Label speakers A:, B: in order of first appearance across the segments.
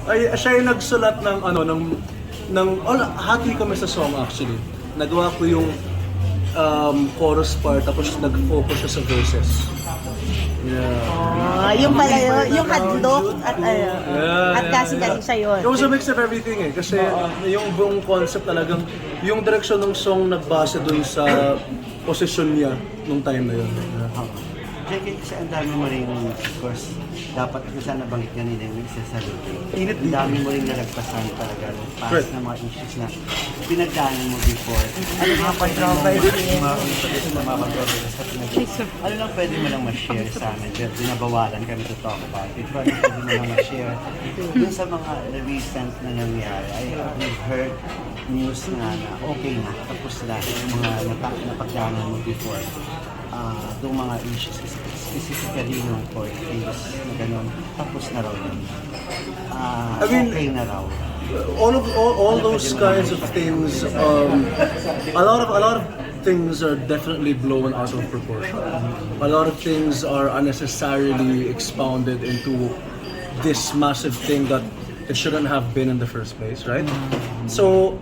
A: Siya yung nagsulat ng hati kami sa song actually. Nagawa ko yung chorus part tapos nag-focus siya sa verses. Yeah.
B: Yung pala yun, yung hadlok at kasing-kasing siya yun.
A: It was a mix of everything eh. Kasi yung buong concept talagang, yung direction ng song nagbase dun sa posisyon niya nung time na yun.
C: JK, kasi ang dami mo rin, of course, dapat kung saan nabanggit kanina yung isasalute. Ang dami mo rin nalagpasan talaga, past na mga issues na pinagdaanan mo before. Ano mga controversy? Ano lang pwede mo lang ma-share sa amin? Binabawalan kami to talk about it. Ano pwede mo lang ma-share dun sa mga recent na nangyari? I have heard news na okay na, tapos na yung mga napagdaanan mo before. Itong mga issues, specifically yung court case na gano'n, tapos na raw yun.
A: I mean,
C: okay na raw.
A: All those kinds of things, a lot of things are definitely blown out of proportion. A lot of things are unnecessarily expounded into this massive thing that it shouldn't have been in the first place, right? So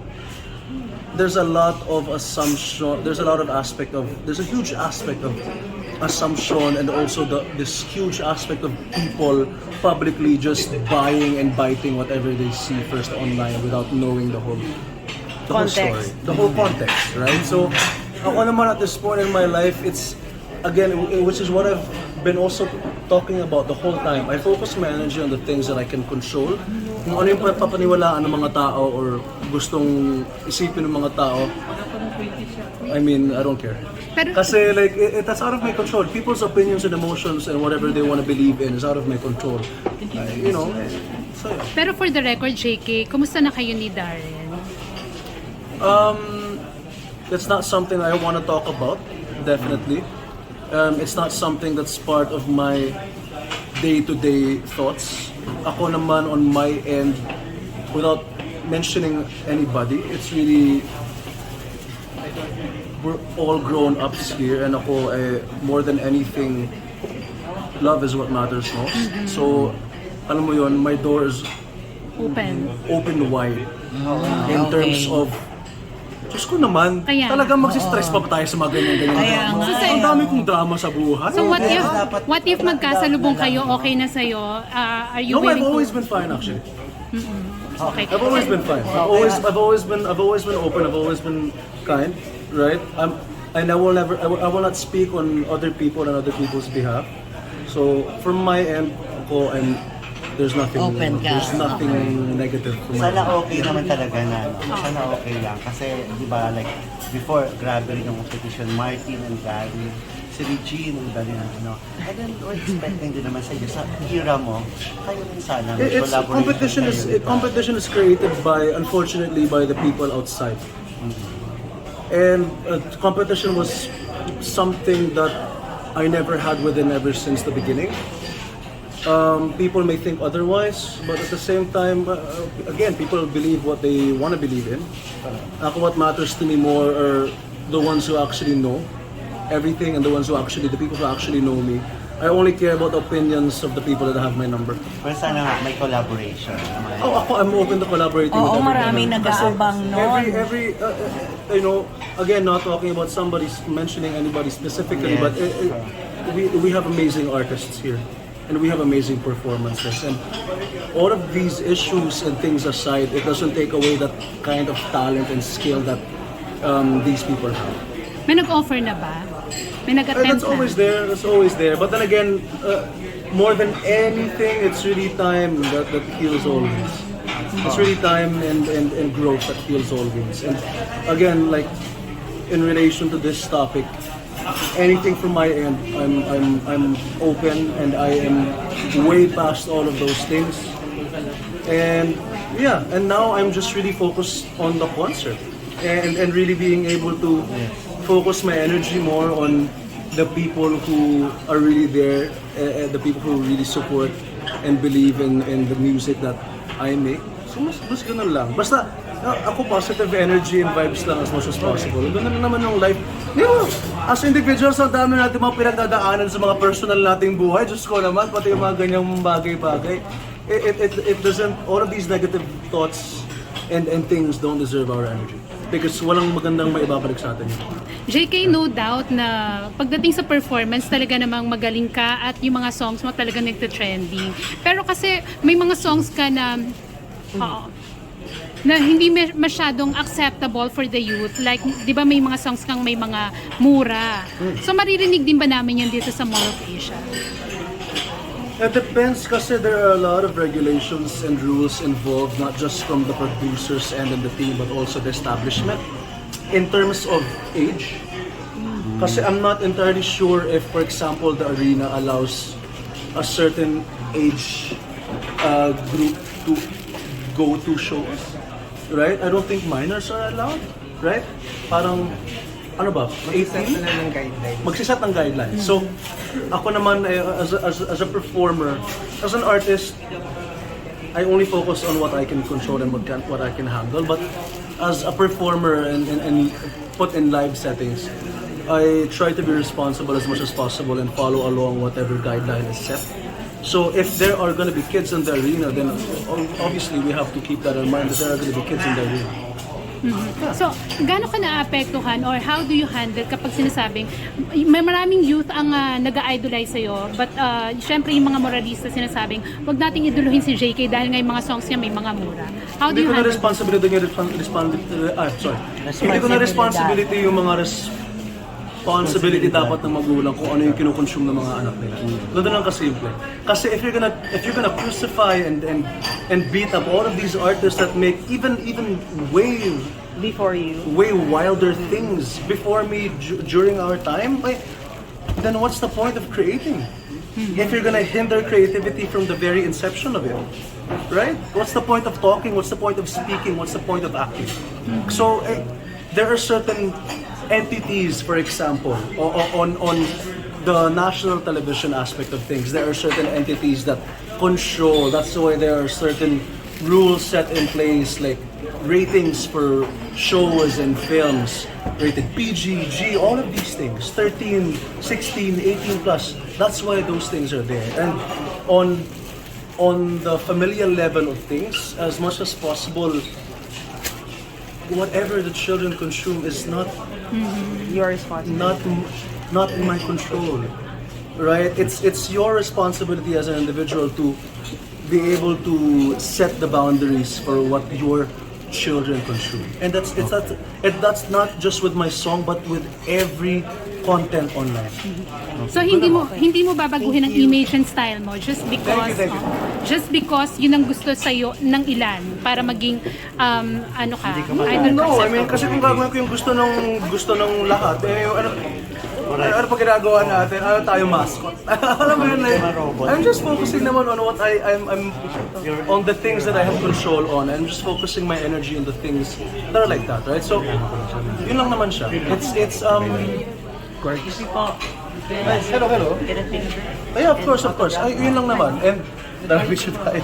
A: there's a lot of assumption, there's a huge aspect of assumption, and also this huge aspect of people publicly just buying and biting whatever they see first online without knowing the whole story, the whole context, right? So ako naman at this point in my life, it's again, which is what I've been also talking about the whole time. I focus my energy on the things that I can control. Kung ano yung papaniwalaan ng mga tao or gustong isipin ng mga tao, I mean, I don't care. Kasi like, that's out of my control. People's opinions and emotions and whatever they want to believe in is out of my control. You know, so yeah.
D: Pero for the record, JK, kumusta na kayo ni Darren?
A: It's not something I want to talk about, definitely. It's not something that's part of my day-to-day thoughts. Ako naman on my end, without mentioning anybody, it's really, we're all grown-ups here, and ako, more than anything, love is what matters most. So, alam mo yun, my door is open wide in terms of, Diyos ko naman, talagang magsistress pa ba tayo sa mga ganyan-ganyan drama? Ang dami kong drama sa buhay.
D: So what if magkasalubong kayo, okay na sa'yo? Are you
A: No,
D: willing
A: I've always been fine actually.
D: Okay.
A: I've always been fine. I've always been open. I've always been kind, right? And I will not speak on other people and other people's behalf. So from my end, ako, there's nothing negative for my
C: Sana okay naman talaga na, sana okay lang. Kasi, di ba, like, before, grabe rin yung competition, Martin and Gary, si Regine, ang dali ng ano. And then, we're expecting din naman sa iyo, sa era mo, kayo rin sana,
A: competition is created by, unfortunately, by the people outside. And competition was something that I never had within ever since the beginning. People may think otherwise, but at the same time, again, people believe what they want to believe in. What matters to me more are the ones who actually know everything, and the people who actually know me. I only care about the opinions of the people that have my number.
C: Pero sana nga, may collaboration.
A: I'm open to collaborating with everyone.
B: Maraming nag-aabang nun.
A: Every you know, again, not talking about mentioning anybody specifically,
C: Yes.
A: but we have amazing artists here. And we have amazing performances. And all of these issues and things aside, it doesn't take away that kind of talent and skill that these people have.
D: May nag-offer na ba? May nag-attempt
A: That's always there. That's always there. But then again, more than anything, it's really time that heals all wounds. It's really time and growth that heals all wounds. And again, like in relation to this topic, anything from my end, I'm open, and I am way past all of those things. And yeah, and now I'm just really focused on the concert and really being able to focus my energy more on the people who are really there, the people who really support and believe in the music that I make. So mas ganun lang. Basta ako positive energy and vibes lang as much as possible. Ganun naman yung life. As individuals, ang dami natin mga pinagdadaanan sa mga personal nating buhay. Diyos ko naman, pati yung mga ganyang bagay-bagay. it doesn't, all of these negative thoughts and things don't deserve our energy. Because walang magandang maibabalik sa atin.
D: JK, no doubt na pagdating sa performance, talaga namang magaling ka at yung mga songs mo talaga nagte-trending. Pero kasi may mga songs ka na, na hindi masyadong acceptable for the youth. Like, di ba may mga songs kang may mga mura. So maririnig din ba namin yun dito sa Mall of Asia?
A: It depends kasi there are a lot of regulations and rules involved, not just from the producers and the team, but also the establishment. In terms of age, kasi I'm not entirely sure if, for example, the arena allows a certain age group to go to shows, right? I don't think minors are allowed, right? Parang, ano ba, 18? Magsiset ng guidelines. So, ako naman, as a performer, as an artist, I only focus on what I can control and what I can handle. But as a performer and put in live settings, I try to be responsible as much as possible and follow along whatever guideline is set. So if there are going to be kids in the arena, then obviously we have to keep that in mind that there are going to be kids in the arena.
D: So, gaano ka naapektuhan or how do you handle kapag sinasabing may maraming youth ang nag-idolize sa'yo, but syempre yung mga moralista sinasabing wag nating iduluhin si JK dahil nga yung mga songs niya may mga mura. How do you handle
A: Hindi ko na responsibility yung mga responsibility dapat ng magulang kung ano yung kinukonsume ng mga anak nila. Ganun lang kasimple. Kasi if you're gonna crucify and beat up all of these artists that make even way wilder things before me during our time, then what's the point of creating? If you're gonna hinder creativity from the very inception of it, right? What's the point of talking? What's the point of speaking? What's the point of acting? So there are certain entities, for example, on the national television aspect of things, there are certain entities that control. That's why there are certain rules set in place, like ratings for shows and films, rated PG, G, all of these things, 13, 16, 18 plus. That's why those things are there. And on the familial level of things, as much as possible, whatever the children consume is not
B: Your responsibility.
A: not in my control, right? It's your responsibility as an individual to be able to set the boundaries for what your children consume, and that's not just with my song, but with every content online.
D: So hindi mo babaguhin ang image and style mo just because
A: Thank you.
D: just because yun ang gusto sa ng ilan para maging ano ka idol
A: No,
D: ka.
A: I mean, kasi kung gagawin ko yung gusto ng lahat, yung ano pa ginagawa natin, ano tayo mascot. Alam mo yun, like, I'm just focusing naman on what I'm on the things that I have control on. I'm just focusing my energy on the things that are like that, right? So, yun lang naman siya. It's hello. Yeah, of course. Ay, yun lang naman. And, dami siya tayo.